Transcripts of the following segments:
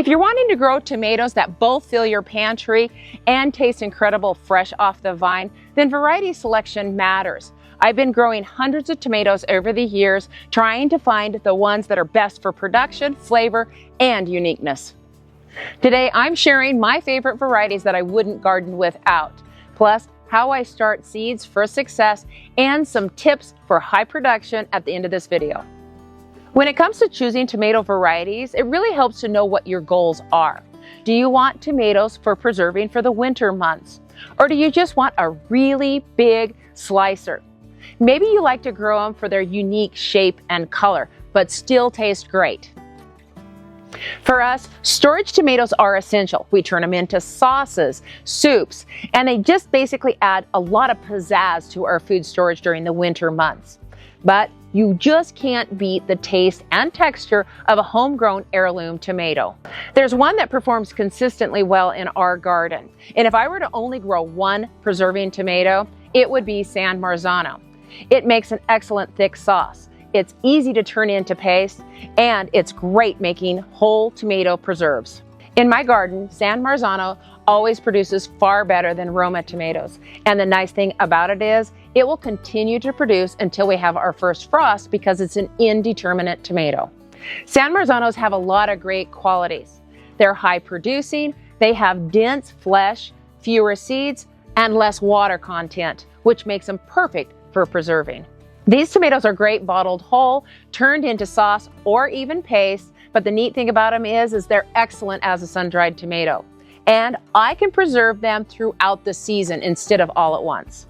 If you're wanting to grow tomatoes that both fill your pantry and taste incredible fresh off the vine, then variety selection matters. I've been growing hundreds of tomatoes over the years, trying to find the ones that are best for production, flavor, and uniqueness. Today, I'm sharing my favorite varieties that I wouldn't garden without, plus how I start seeds for success and some tips for high production at the end of this video. When it comes to choosing tomato varieties, it really helps to know what your goals are. Do you want tomatoes for preserving for the winter months? Or do you just want a really big slicer? Maybe you like to grow them for their unique shape and color, but still taste great. For us, storage tomatoes are essential. We turn them into sauces, soups, and they just basically add a lot of pizzazz to our food storage during the winter months. But you just can't beat the taste and texture of a homegrown heirloom tomato. There's one that performs consistently well in our garden. And if I were to only grow one preserving tomato, it would be San Marzano. It makes an excellent thick sauce. It's easy to turn into paste, and it's great making whole tomato preserves. In my garden, San Marzano always produces far better than Roma tomatoes. And the nice thing about it is, it will continue to produce until we have our first frost because it's an indeterminate tomato. San Marzanos have a lot of great qualities. They're high producing, they have dense flesh, fewer seeds, and less water content, which makes them perfect for preserving. These tomatoes are great bottled whole, turned into sauce, or even paste, but the neat thing about them is they're excellent as a sun-dried tomato. And I can preserve them throughout the season instead of all at once.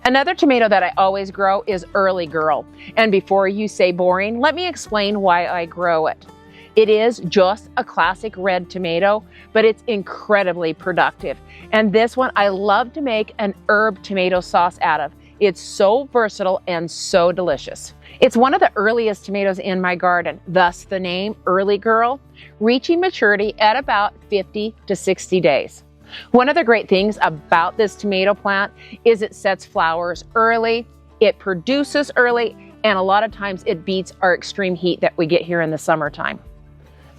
Another tomato that I always grow is Early Girl. And before you say boring, let me explain why I grow it. It is just a classic red tomato, but it's incredibly productive. And this one I love to make an herb tomato sauce out of. It's so versatile and so delicious. It's one of the earliest tomatoes in my garden, thus the name Early Girl, reaching maturity at about 50 to 60 days. One of the great things about this tomato plant is it sets flowers early, it produces early, and a lot of times it beats our extreme heat that we get here in the summertime.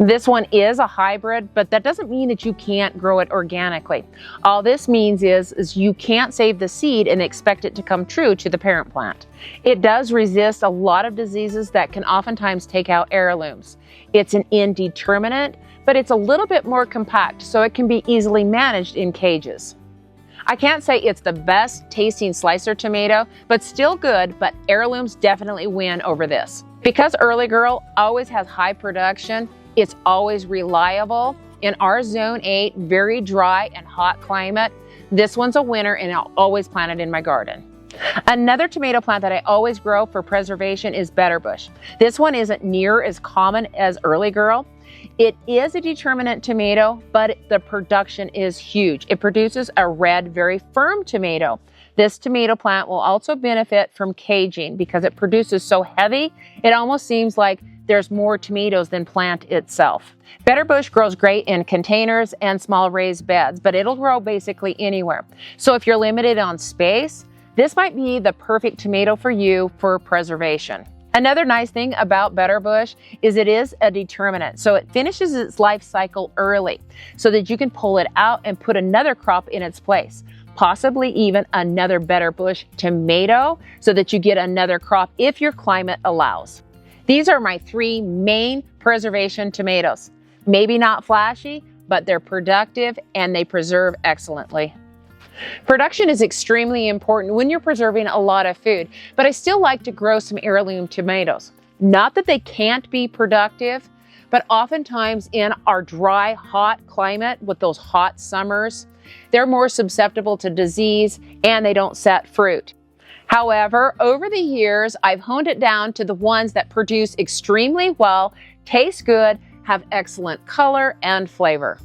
This one is a hybrid, but that doesn't mean that you can't grow it organically. All this means is you can't save the seed and expect it to come true to the parent plant. It does resist a lot of diseases that can oftentimes take out heirlooms. It's an indeterminate, but it's a little bit more compact, so it can be easily managed in cages. I can't say it's the best tasting slicer tomato, but still good, but heirlooms definitely win over this. Because Early Girl always has high production, it's always reliable. In our Zone 8, very dry and hot climate, this one's a winner and I'll always plant it in my garden. Another tomato plant that I always grow for preservation is Bitterbush. This one isn't near as common as Early Girl. It is a determinate tomato, but the production is huge. It produces a red, very firm tomato. This tomato plant will also benefit from caging because it produces so heavy, it almost seems like there's more tomatoes than plant itself. Bitterbush grows great in containers and small raised beds, but it'll grow basically anywhere. So if you're limited on space, this might be the perfect tomato for you for preservation. Another nice thing about Bitterbush is it is a determinate, so it finishes its life cycle early so that you can pull it out and put another crop in its place, possibly even another Bitterbush tomato so that you get another crop if your climate allows. These are my three main preservation tomatoes. Maybe not flashy, but they're productive and they preserve excellently. Production is extremely important when you're preserving a lot of food, but I still like to grow some heirloom tomatoes. Not that they can't be productive, but oftentimes in our dry, hot climate with those hot summers, they're more susceptible to disease and they don't set fruit. However, over the years, I've honed it down to the ones that produce extremely well, taste good, have excellent color and flavor.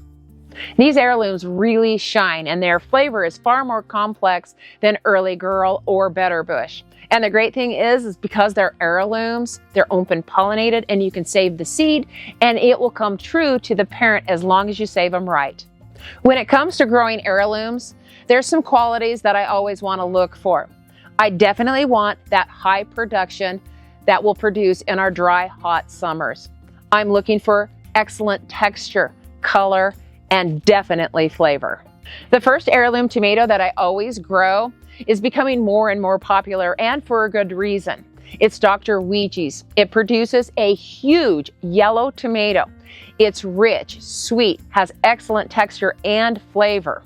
These heirlooms really shine and their flavor is far more complex than Early Girl or Bitterbush. And the great thing is because they're heirlooms, they're open pollinated and you can save the seed and it will come true to the parent as long as you save them right. When it comes to growing heirlooms, there's some qualities that I always want to look for. I definitely want that high production that will produce in our dry, hot summers. I'm looking for excellent texture, color, and definitely flavor. The first heirloom tomato that I always grow is becoming more and more popular, and for a good reason. It's Dr. Ouija's. It produces a huge yellow tomato. It's rich, sweet, has excellent texture and flavor.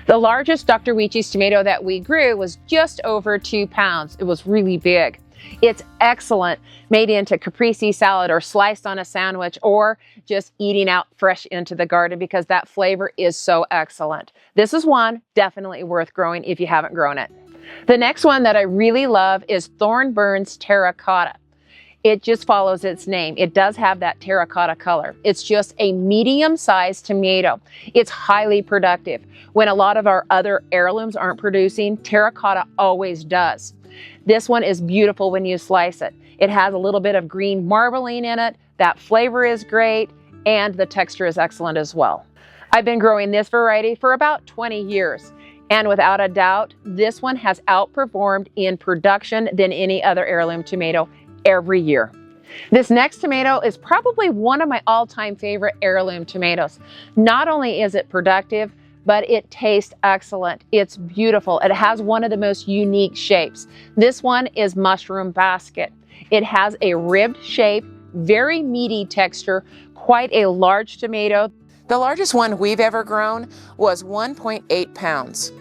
The largest Dr. Ouija's tomato that we grew was just over 2 pounds. It was really big. It's excellent made into caprese salad or sliced on a sandwich or just eating out fresh into the garden because that flavor is so excellent. This is one definitely worth growing if you haven't grown it. The next one that I really love is Thornburn's Terracotta. It just follows its name. It does have that terracotta color. It's just a medium-sized tomato. It's highly productive. When a lot of our other heirlooms aren't producing, terracotta always does. This one is beautiful when you slice it. It has a little bit of green marbling in it. That flavor is great, and the texture is excellent as well. I've been growing this variety for about 20 years. And without a doubt, this one has outperformed in production than any other heirloom tomato every year. This next tomato is probably one of my all-time favorite heirloom tomatoes. Not only is it productive, but it tastes excellent. It's beautiful. It has one of the most unique shapes. This one is Mushroom Basket. It has a ribbed shape, very meaty texture, quite a large tomato. The largest one we've ever grown was 1.8 pounds.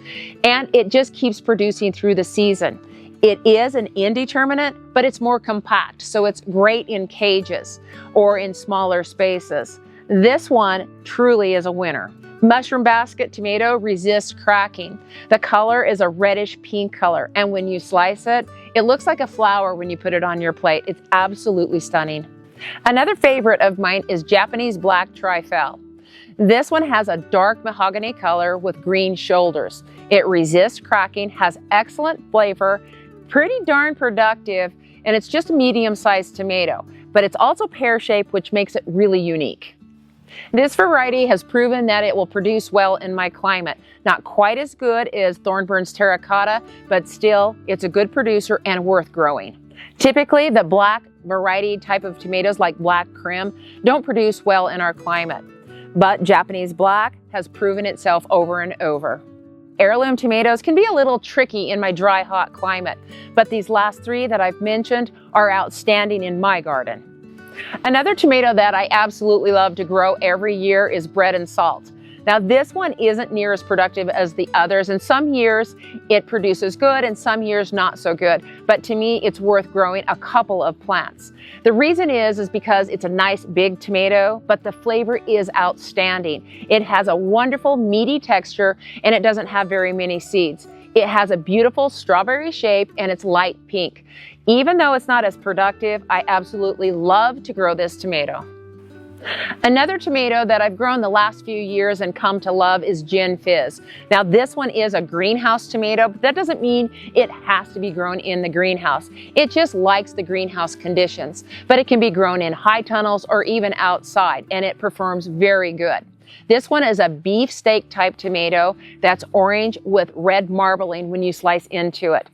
And it just keeps producing through the season. It is an indeterminate, but it's more compact, so it's great in cages or in smaller spaces. This one truly is a winner. Mushroom Basket tomato resists cracking. The color is a reddish pink color, and when you slice it, it looks like a flower when you put it on your plate. It's absolutely stunning. Another favorite of mine is Japanese Black Trifle. This one has a dark mahogany color with green shoulders. It resists cracking, has excellent flavor, pretty darn productive, and it's just a medium-sized tomato, but it's also pear-shaped, which makes it really unique. This variety has proven that it will produce well in my climate. Not quite as good as Thornburn's Terracotta, but still, it's a good producer and worth growing. Typically, the black variety type of tomatoes like Black Crim don't produce well in our climate. But Japanese Black has proven itself over and over. Heirloom tomatoes can be a little tricky in my dry, hot climate, but these last three that I've mentioned are outstanding in my garden. Another tomato that I absolutely love to grow every year is Bread and Salt. Now this one isn't near as productive as the others, and some years it produces good and some years not so good, but to me it's worth growing a couple of plants. The reason is because it's a nice big tomato, but the flavor is outstanding. It has a wonderful meaty texture and it doesn't have very many seeds. It has a beautiful strawberry shape and it's light pink. Even though it's not as productive, I absolutely love to grow this tomato. Another tomato that I've grown the last few years and come to love is Gin Fizz. Now this one is a greenhouse tomato, but that doesn't mean it has to be grown in the greenhouse. It just likes the greenhouse conditions, but it can be grown in high tunnels or even outside, and it performs very good. This one is a beefsteak type tomato that's orange with red marbling when you slice into it.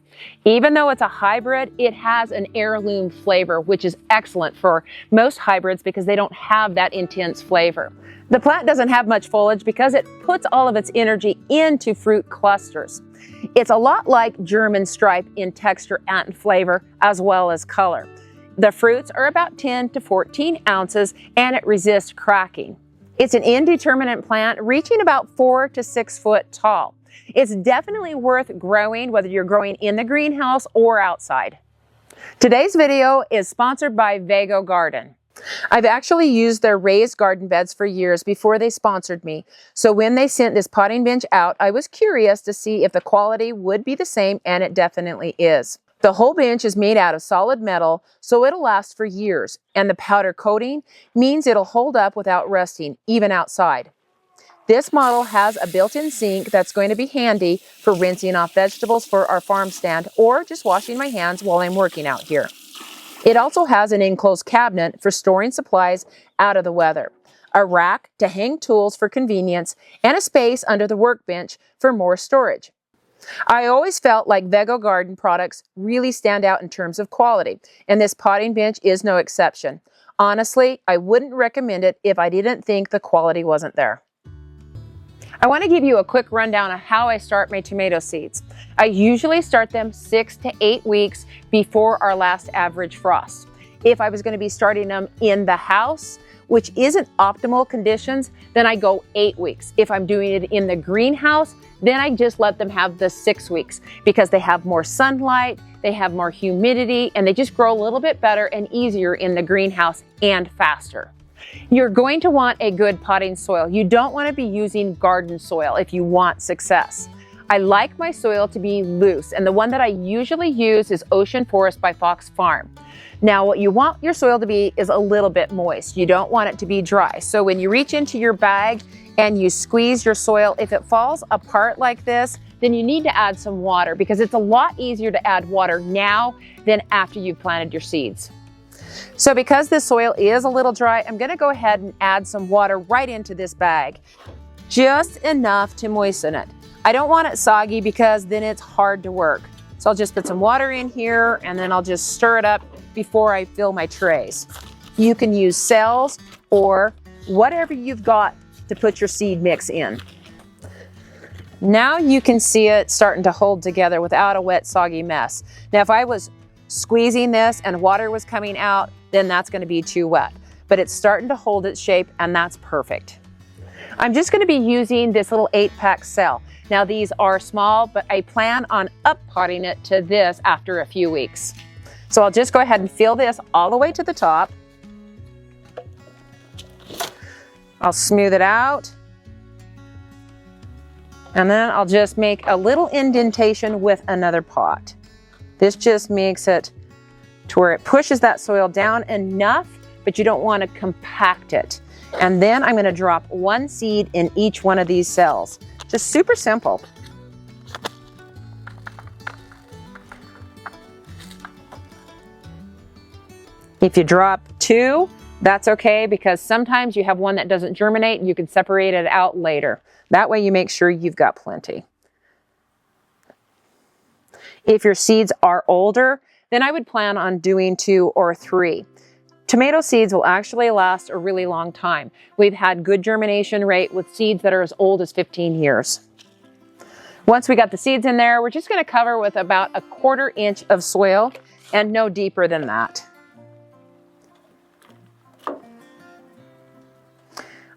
Even though it's a hybrid, it has an heirloom flavor, which is excellent for most hybrids because they don't have that intense flavor. The plant doesn't have much foliage because it puts all of its energy into fruit clusters. It's a lot like German stripe in texture and flavor as well as color. The fruits are about 10 to 14 ounces and it resists cracking. It's an indeterminate plant reaching about 4 to 6 foot tall. It's definitely worth growing whether you're growing in the greenhouse or outside. Today's video is sponsored by Vago Garden. I've actually used their raised garden beds for years before they sponsored me. So when they sent this potting bench out, I was curious to see if the quality would be the same, and it definitely is. The whole bench is made out of solid metal, so it'll last for years, and the powder coating means it'll hold up without rusting, even outside. This model has a built-in sink that's going to be handy for rinsing off vegetables for our farm stand or just washing my hands while I'm working out here. It also has an enclosed cabinet for storing supplies out of the weather, a rack to hang tools for convenience, and a space under the workbench for more storage. I always felt like Vago Garden products really stand out in terms of quality, and this potting bench is no exception. Honestly, I wouldn't recommend it if I didn't think the quality wasn't there. I want to give you a quick rundown of how I start my tomato seeds. I usually start them 6 to 8 weeks before our last average frost. If I was going to be starting them in the house, which isn't optimal conditions, then I go 8 weeks. If I'm doing it in the greenhouse, then I just let them have the 6 weeks because they have more sunlight, they have more humidity, and they just grow a little bit better and easier in the greenhouse and faster. You're going to want a good potting soil. You don't want to be using garden soil if you want success. I like my soil to be loose, and the one that I usually use is Ocean Forest by Fox Farm. Now, what you want your soil to be is a little bit moist. You don't want it to be dry. So when you reach into your bag and you squeeze your soil, if it falls apart like this, then you need to add some water because it's a lot easier to add water now than after you've planted your seeds. So because this soil is a little dry, I'm going to go ahead and add some water right into this bag, just enough to moisten it. I don't want it soggy because then it's hard to work. So I'll just put some water in here and then I'll just stir it up before I fill my trays. You can use cells or whatever you've got to put your seed mix in. Now you can see it starting to hold together without a wet, soggy mess. Now if I was squeezing this and water was coming out, then that's going to be too wet. But it's starting to hold its shape and that's perfect. I'm just going to be using this little 8-pack cell. Now these are small, but I plan on up-potting it to this after a few weeks. So I'll just go ahead and fill this all the way to the top. I'll smooth it out. And then I'll just make a little indentation with another pot. This just makes it to where it pushes that soil down enough, but you don't want to compact it. And then I'm going to drop one seed in each one of these cells. Just super simple. If you drop 2, that's okay because sometimes you have one that doesn't germinate and you can separate it out later. That way you make sure you've got plenty. If your seeds are older, then I would plan on doing 2 or 3. Tomato seeds will actually last a really long time. We've had good germination rate with seeds that are as old as 15 years. Once we got the seeds in there, we're just going to cover with about 1/4 inch of soil and no deeper than that.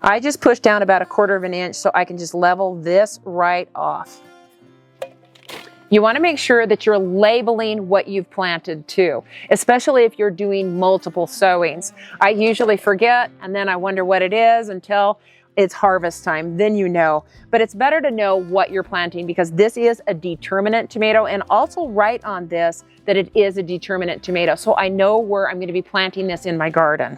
I just push down about 1/4 inch so I can just level this right off. You want to make sure that you're labeling what you've planted too, especially if you're doing multiple sowings. I usually forget and then I wonder what it is until it's harvest time, then you know. But it's better to know what you're planting because this is a determinate tomato, and also write on this that it is a determinate tomato so I know where I'm going to be planting this in my garden.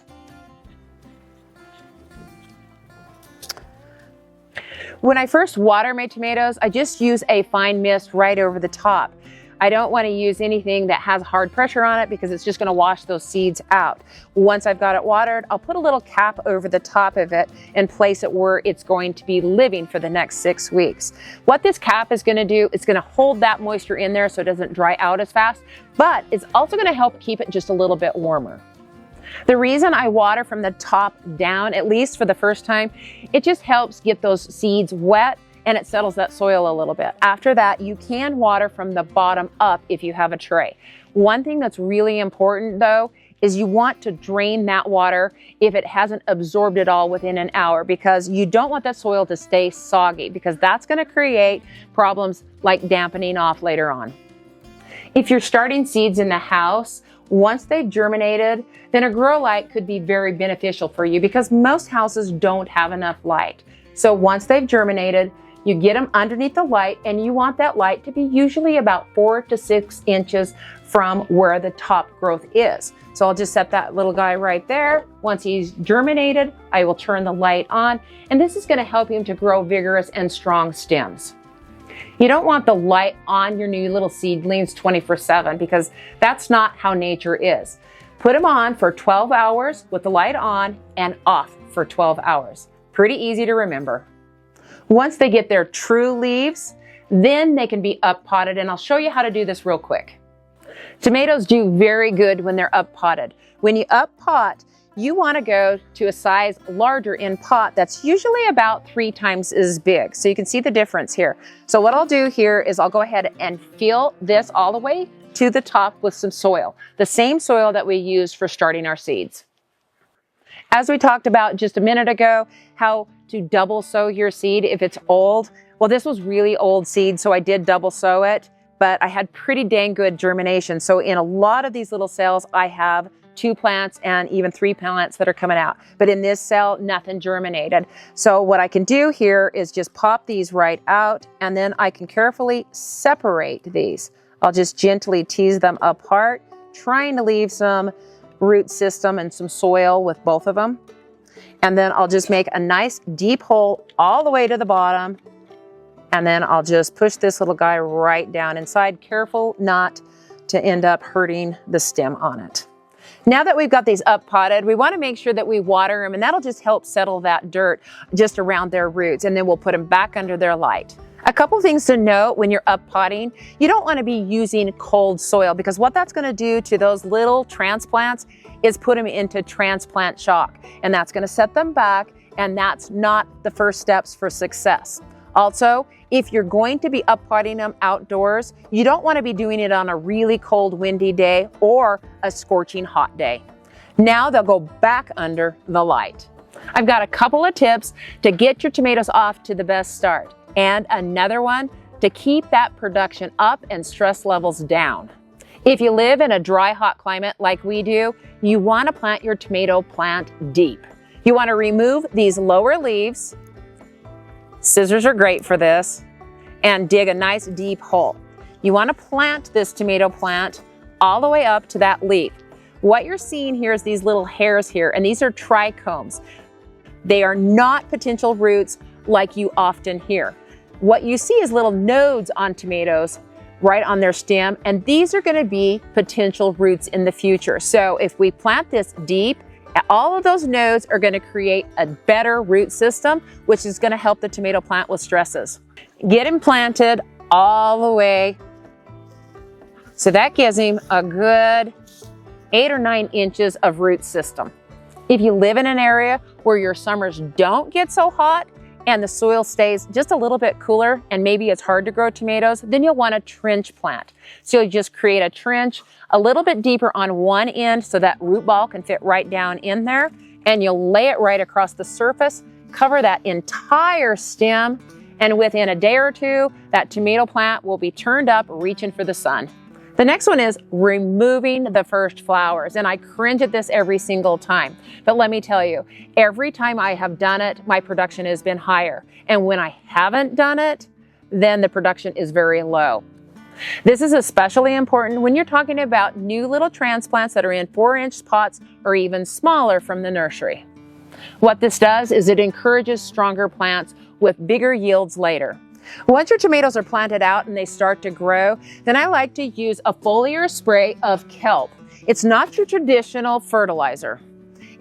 When I first water my tomatoes, I just use a fine mist right over the top. I don't want to use anything that has hard pressure on it because it's just going to wash those seeds out. Once I've got it watered, I'll put a little cap over the top of it and place it where it's going to be living for the next 6 weeks. What this cap is going to do, it's going to hold that moisture in there so it doesn't dry out as fast, but it's also going to help keep it just a little bit warmer. The reason I water from the top down, at least for the first time, it just helps get those seeds wet and it settles that soil a little bit. After that, you can water from the bottom up if you have a tray. One thing that's really important though, is you want to drain that water if it hasn't absorbed it all within an hour, because you don't want that soil to stay soggy because that's going to create problems like dampening off later on. If you're starting seeds in the house, once they've germinated, then a grow light could be very beneficial for you because most houses don't have enough light. So once they've germinated, you get them underneath the light, and you want that light to be usually about 4 to 6 inches from where the top growth is. So I'll just set that little guy right there. Once he's germinated, I will turn the light on, and this is going to help him to grow vigorous and strong stems. You don't want the light on your new little seedlings 24/7 because that's not how nature is. Put them on for 12 hours with the light on and off for 12 hours. Pretty easy to remember. Once they get their true leaves, then they can be up potted, and I'll show you how to do this real quick. Tomatoes do very good when they're up potted. When you up pot, you want to go to a size larger in pot that's usually about 3 times as big. So you can see the difference here. So what I'll do here is I'll go ahead and fill this all the way to the top with some soil, the same soil that we used for starting our seeds. As we talked about just a minute ago, how to double sow your seed if it's old. Well, this was really old seed, so I did double sow it, but I had pretty dang good germination. So in a lot of these little cells, I have 2 plants and even 3 plants that are coming out. But in this cell, nothing germinated. So what I can do here is just pop these right out, and then I can carefully separate these. I'll just gently tease them apart, trying to leave some root system and some soil with both of them. And then I'll just make a nice deep hole all the way to the bottom. And then I'll just push this little guy right down inside, careful not to end up hurting the stem on it. Now that we've got these up potted, we want to make sure that we water them, and that'll just help settle that dirt just around their roots, and then we'll put them back under their light. A couple things to note when you're up potting: you don't want to be using cold soil, because what that's going to do to those little transplants is put them into transplant shock, and that's going to set them back, and that's not the first steps for success. Also, if you're going to be up potting them outdoors, you don't want to be doing it on a really cold, windy day or a scorching hot day. Now they'll go back under the light. I've got a couple of tips to get your tomatoes off to the best start, and another one to keep that production up and stress levels down. If you live in a dry, hot climate like we do, you want to plant your tomato plant deep. You want to remove these lower leaves. Scissors are great for this, and dig a nice deep hole. You want to plant this tomato plant all the way up to that leaf. What you're seeing here is these little hairs here, and these are trichomes. They are not potential roots like you often hear. What you see is little nodes on tomatoes right on their stem, and these are going to be potential roots in the future. So if we plant this deep, all of those nodes are going to create a better root system, which is going to help the tomato plant with stresses. Get him planted all the way. So that gives him a good 8 or 9 inches of root system. If you live in an area where your summers don't get so hot and the soil stays just a little bit cooler and maybe it's hard to grow tomatoes, then you'll want a trench plant. So you just create a trench a little bit deeper on one end so that root ball can fit right down in there, and you'll lay it right across the surface, cover that entire stem, and within a day or 2, that tomato plant will be turned up, reaching for the sun. The next one is removing the first flowers, and I cringe at this every single time. But let me tell you, every time I have done it, my production has been higher. And when I haven't done it, then the production is very low. This is especially important when you're talking about new little transplants that are in 4-inch pots or even smaller from the nursery. What this does is it encourages stronger plants with bigger yields later. Once your tomatoes are planted out and they start to grow, then I like to use a foliar spray of kelp. It's not your traditional fertilizer.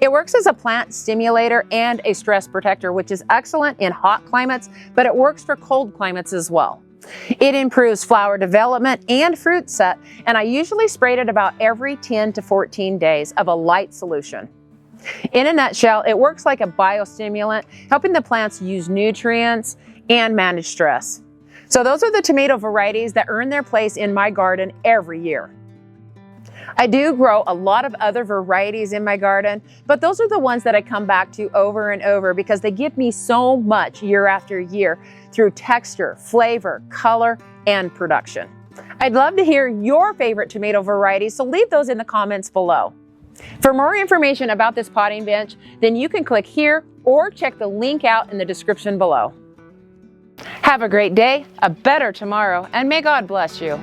It works as a plant stimulator and a stress protector, which is excellent in hot climates, but it works for cold climates as well. It improves flower development and fruit set, and I usually sprayed it about every 10 to 14 days of a light solution. In a nutshell, it works like a biostimulant, helping the plants use nutrients and manage stress. So those are the tomato varieties that earn their place in my garden every year. I do grow a lot of other varieties in my garden, but those are the ones that I come back to over and over because they give me so much year after year through texture, flavor, color, and production. I'd love to hear your favorite tomato varieties, so leave those in the comments below. For more information about this potting bench, then you can click here or check the link out in the description below. Have a great day, a better tomorrow, and may God bless you.